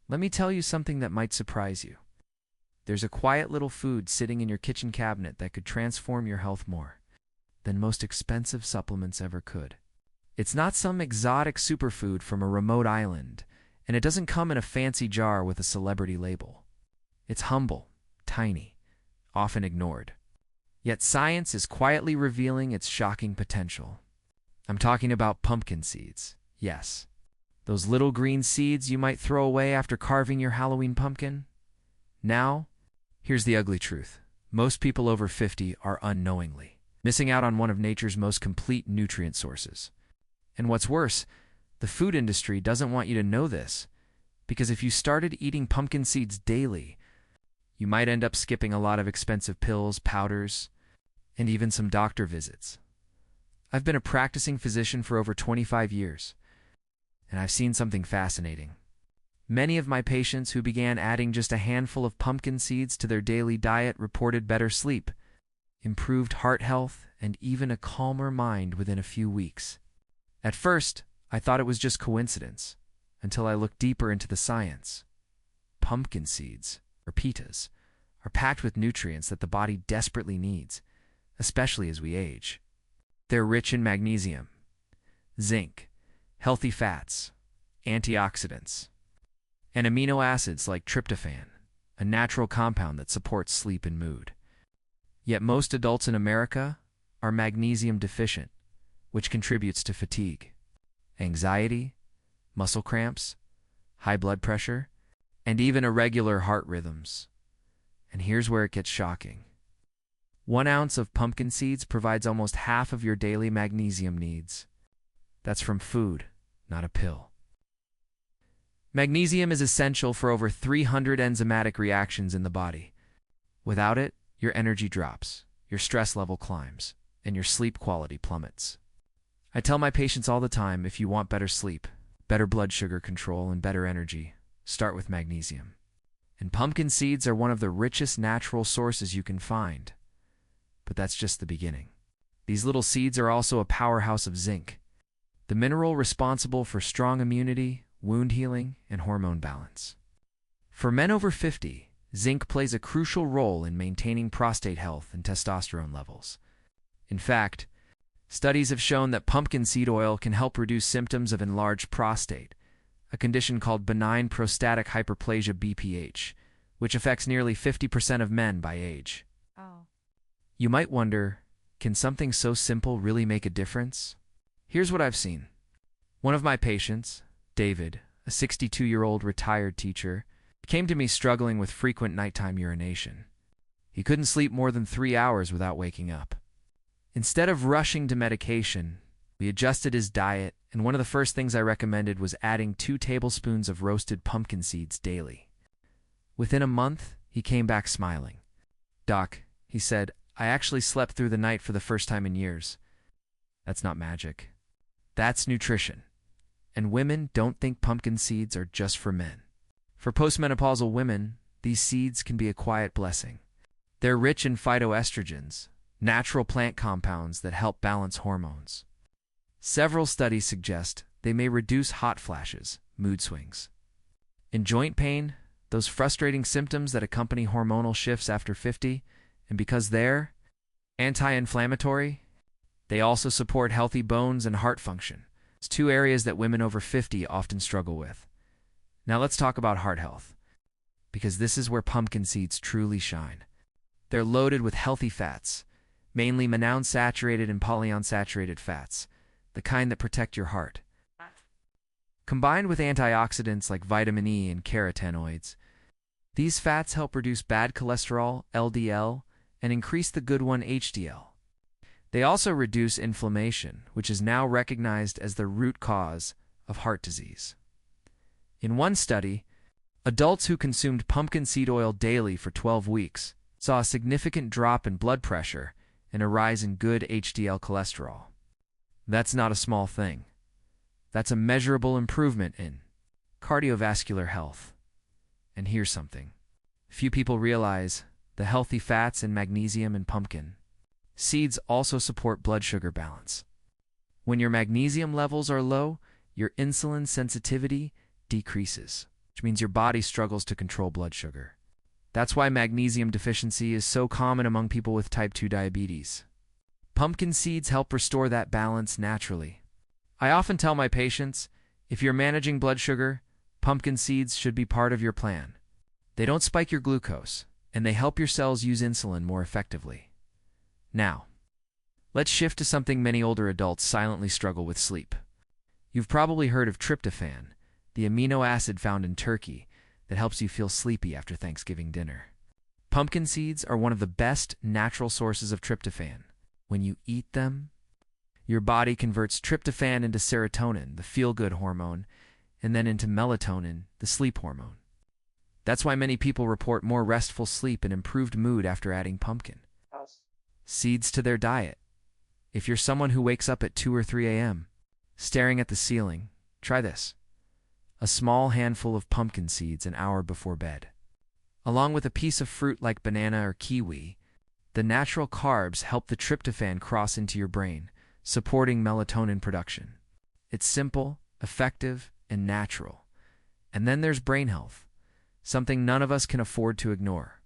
Let me tell you something that might surprise you. There's a quiet little food sitting in your kitchen cabinet that could transform your health more than most expensive supplements ever could. It's not some exotic superfood from a remote island, and it doesn't come in a fancy jar with a celebrity label. It's humble, tiny, often ignored. Yet science is quietly revealing its shocking potential. I'm talking about pumpkin seeds. Yes, those little green seeds you might throw away after carving your Halloween pumpkin. Now, here's the ugly truth. Most people over 50 are unknowingly missing out on one of nature's most complete nutrient sources. And what's worse, the food industry doesn't want you to know this, because if you started eating pumpkin seeds daily, you might end up skipping a lot of expensive pills, powders, and even some doctor visits. I've been a practicing physician for over 25 years, and I've seen something fascinating. Many of my patients who began adding just a handful of pumpkin seeds to their daily diet reported better sleep, improved heart health, and even a calmer mind within a few weeks. At first, I thought it was just coincidence, until I looked deeper into the science. Pumpkin seeds, or pitas, are packed with nutrients that the body desperately needs, especially as we age. They're rich in magnesium, zinc, healthy fats, antioxidants, and amino acids like tryptophan, a natural compound that supports sleep and mood. Yet most adults in America are magnesium deficient, which contributes to fatigue, anxiety, muscle cramps, high blood pressure, and even irregular heart rhythms. And here's where it gets shocking. 1 ounce of pumpkin seeds provides almost half of your daily magnesium needs. That's from food, not a pill. Magnesium is essential for over 300 enzymatic reactions in the body. Without it, your energy drops, your stress level climbs, and your sleep quality plummets. I tell my patients all the time, if you want better sleep, better blood sugar control, and better energy, start with magnesium. And pumpkin seeds are one of the richest natural sources you can find. But that's just the beginning. These little seeds are also a powerhouse of zinc, the mineral responsible for strong immunity, wound healing, and hormone balance. For men over 50, zinc plays a crucial role in maintaining prostate health and testosterone levels. In fact, studies have shown that pumpkin seed oil can help reduce symptoms of enlarged prostate, a condition called benign prostatic hyperplasia (BPH), which affects nearly 50% of men by age. Oh. You might wonder, can something so simple really make a difference? Here's what I've seen. One of my patients, David, a 62-year-old retired teacher, came to me struggling with frequent nighttime urination. He couldn't sleep more than 3 hours without waking up. Instead of rushing to medication, we adjusted his diet, and one of the first things I recommended was adding 2 tablespoons of roasted pumpkin seeds daily. Within a month, he came back smiling. "Doc," he said, "I actually slept through the night for the first time in years." That's not magic. That's nutrition. And women don't think pumpkin seeds are just for men. For postmenopausal women, these seeds can be a quiet blessing. They're rich in phytoestrogens, natural plant compounds that help balance hormones. Several studies suggest they may reduce hot flashes, mood swings, and joint pain, those frustrating symptoms that accompany hormonal shifts after 50, and because they're anti-inflammatory, they also support healthy bones and heart function. It's 2 areas that women over 50 often struggle with. Now let's talk about heart health, because this is where pumpkin seeds truly shine. They're loaded with healthy fats, mainly monounsaturated and polyunsaturated fats, the kind that protect your heart. Combined with antioxidants like vitamin E and carotenoids, these fats help reduce bad cholesterol, LDL, and increase the good one, HDL. They also reduce inflammation, which is now recognized as the root cause of heart disease. In one study, adults who consumed pumpkin seed oil daily for 12 weeks saw a significant drop in blood pressure and a rise in good HDL cholesterol. That's not a small thing. That's a measurable improvement in cardiovascular health. And here's something few people realize: the healthy fats and magnesium in pumpkin seeds also support blood sugar balance. When your magnesium levels are low, your insulin sensitivity decreases. which means your body struggles to control blood sugar. That's why magnesium deficiency is so common among people with type 2 diabetes. Pumpkin seeds help restore that balance naturally. I often tell my patients, if you're managing blood sugar, pumpkin seeds should be part of your plan. They don't spike your glucose, and they help your cells use insulin more effectively. Now, let's shift to something many older adults silently struggle with: sleep. You've probably heard of tryptophan, the amino acid found in turkey that helps you feel sleepy after Thanksgiving dinner. Pumpkin seeds are one of the best natural sources of tryptophan. When you eat them, your body converts tryptophan into serotonin, the feel-good hormone, and then into melatonin, the sleep hormone. That's why many people report more restful sleep and improved mood after adding pumpkin seeds to their diet. If you're someone who wakes up at 2 or 3 a.m., staring at the ceiling, try this: a small handful of pumpkin seeds an hour before bed. Along with a piece of fruit like banana or kiwi, the natural carbs help the tryptophan cross into your brain, supporting melatonin production. It's simple, effective, and natural. And then there's brain health, something none of us can afford to ignore.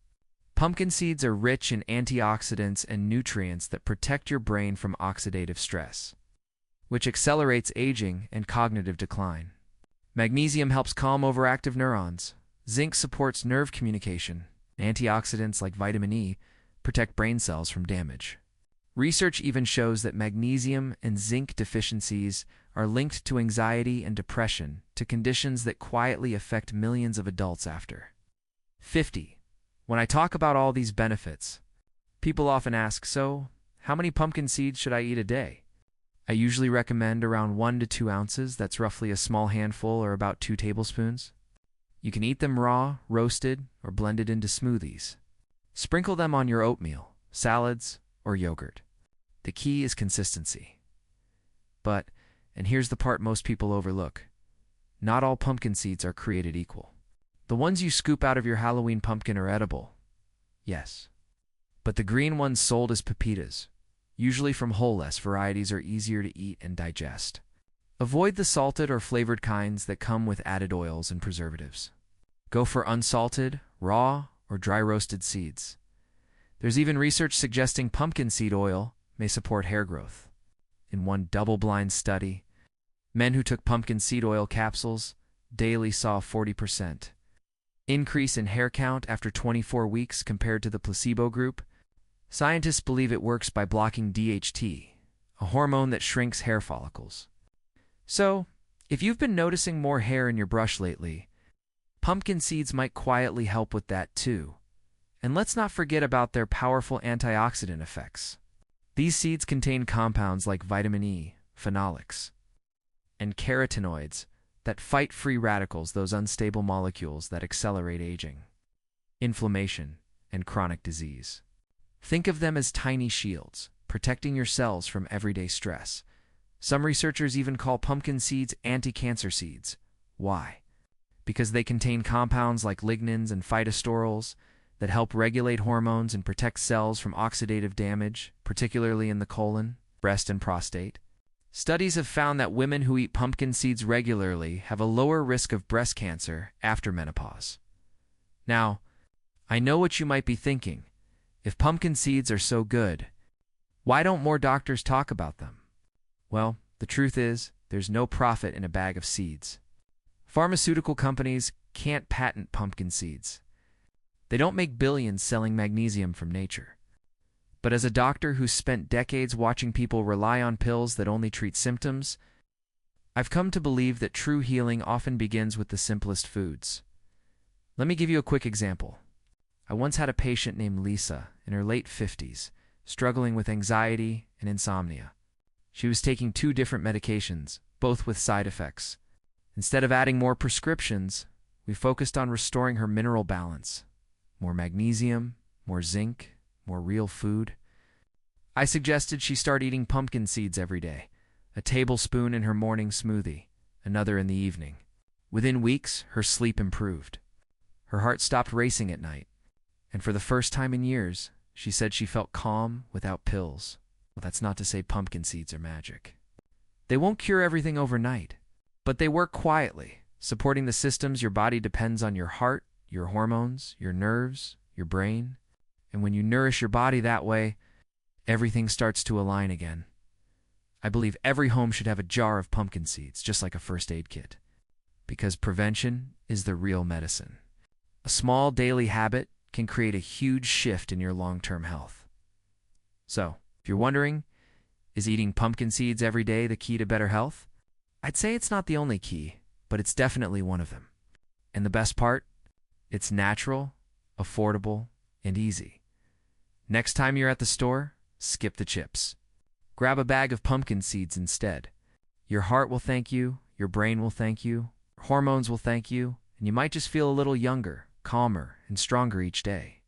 Pumpkin seeds are rich in antioxidants and nutrients that protect your brain from oxidative stress, which accelerates aging and cognitive decline. Magnesium helps calm overactive neurons. Zinc supports nerve communication. Antioxidants like vitamin E protect brain cells from damage. Research even shows that magnesium and zinc deficiencies are linked to anxiety and depression, to conditions that quietly affect millions of adults after 50. When I talk about all these benefits, people often ask, so how many pumpkin seeds should I eat a day? I usually recommend around 1 to 2 ounces. That's roughly a small handful, or about 2 tablespoons. You can eat them raw, roasted, or blended into smoothies. Sprinkle them on your oatmeal, salads, or yogurt. The key is consistency. But, and here's the part most people overlook, not all pumpkin seeds are created equal. The ones you scoop out of your Halloween pumpkin are edible, yes. But the green ones sold as pepitas, usually from whole-less varieties, are easier to eat and digest. Avoid the salted or flavored kinds that come with added oils and preservatives. Go for unsalted, raw, or dry-roasted seeds. There's even research suggesting pumpkin seed oil may support hair growth. In one double-blind study, men who took pumpkin seed oil capsules daily saw a 40% increase in hair count after 24 weeks compared to the placebo group. Scientists believe it works by blocking DHT, a hormone that shrinks hair follicles. So, if you've been noticing more hair in your brush lately, pumpkin seeds might quietly help with that too. And let's not forget about their powerful antioxidant effects. These seeds contain compounds like vitamin E, phenolics, and carotenoids that fight free radicals, those unstable molecules that accelerate aging, inflammation, and chronic disease. Think of them as tiny shields, protecting your cells from everyday stress. Some researchers even call pumpkin seeds anti-cancer seeds. Why? Because they contain compounds like lignans and phytosterols that help regulate hormones and protect cells from oxidative damage, particularly in the colon, breast, and prostate. Studies have found that women who eat pumpkin seeds regularly have a lower risk of breast cancer after menopause. Now, I know what you might be thinking. If pumpkin seeds are so good, why don't more doctors talk about them? Well, the truth is, there's no profit in a bag of seeds. Pharmaceutical companies can't patent pumpkin seeds. They don't make billions selling magnesium from nature. But as a doctor who's spent decades watching people rely on pills that only treat symptoms, I've come to believe that true healing often begins with the simplest foods. Let me give you a quick example. I once had a patient named Lisa, in her late 50s, struggling with anxiety and insomnia. She was taking 2 different medications, both with side effects. Instead of adding more prescriptions, we focused on restoring her mineral balance. More magnesium, more zinc, more real food. I suggested she start eating pumpkin seeds every day, a tablespoon in her morning smoothie, another in the evening. Within weeks, her sleep improved. Her heart stopped racing at night, and for the first time in years, she said she felt calm without pills. Well, that's not to say pumpkin seeds are magic. They won't cure everything overnight, but they work quietly, supporting the systems your body depends on: your heart, your hormones, your nerves, your brain. And when you nourish your body that way, everything starts to align again. I believe every home should have a jar of pumpkin seeds, just like a first aid kit, because prevention is the real medicine. A small daily habit can create a huge shift in your long-term health. So, if you're wondering, is eating pumpkin seeds every day the key to better health? I'd say it's not the only key, but it's definitely one of them. And the best part? It's natural, affordable, and easy. Next time you're at the store, skip the chips. Grab a bag of pumpkin seeds instead. Your heart will thank you, your brain will thank you, hormones will thank you, and you might just feel a little younger, calmer, and stronger each day.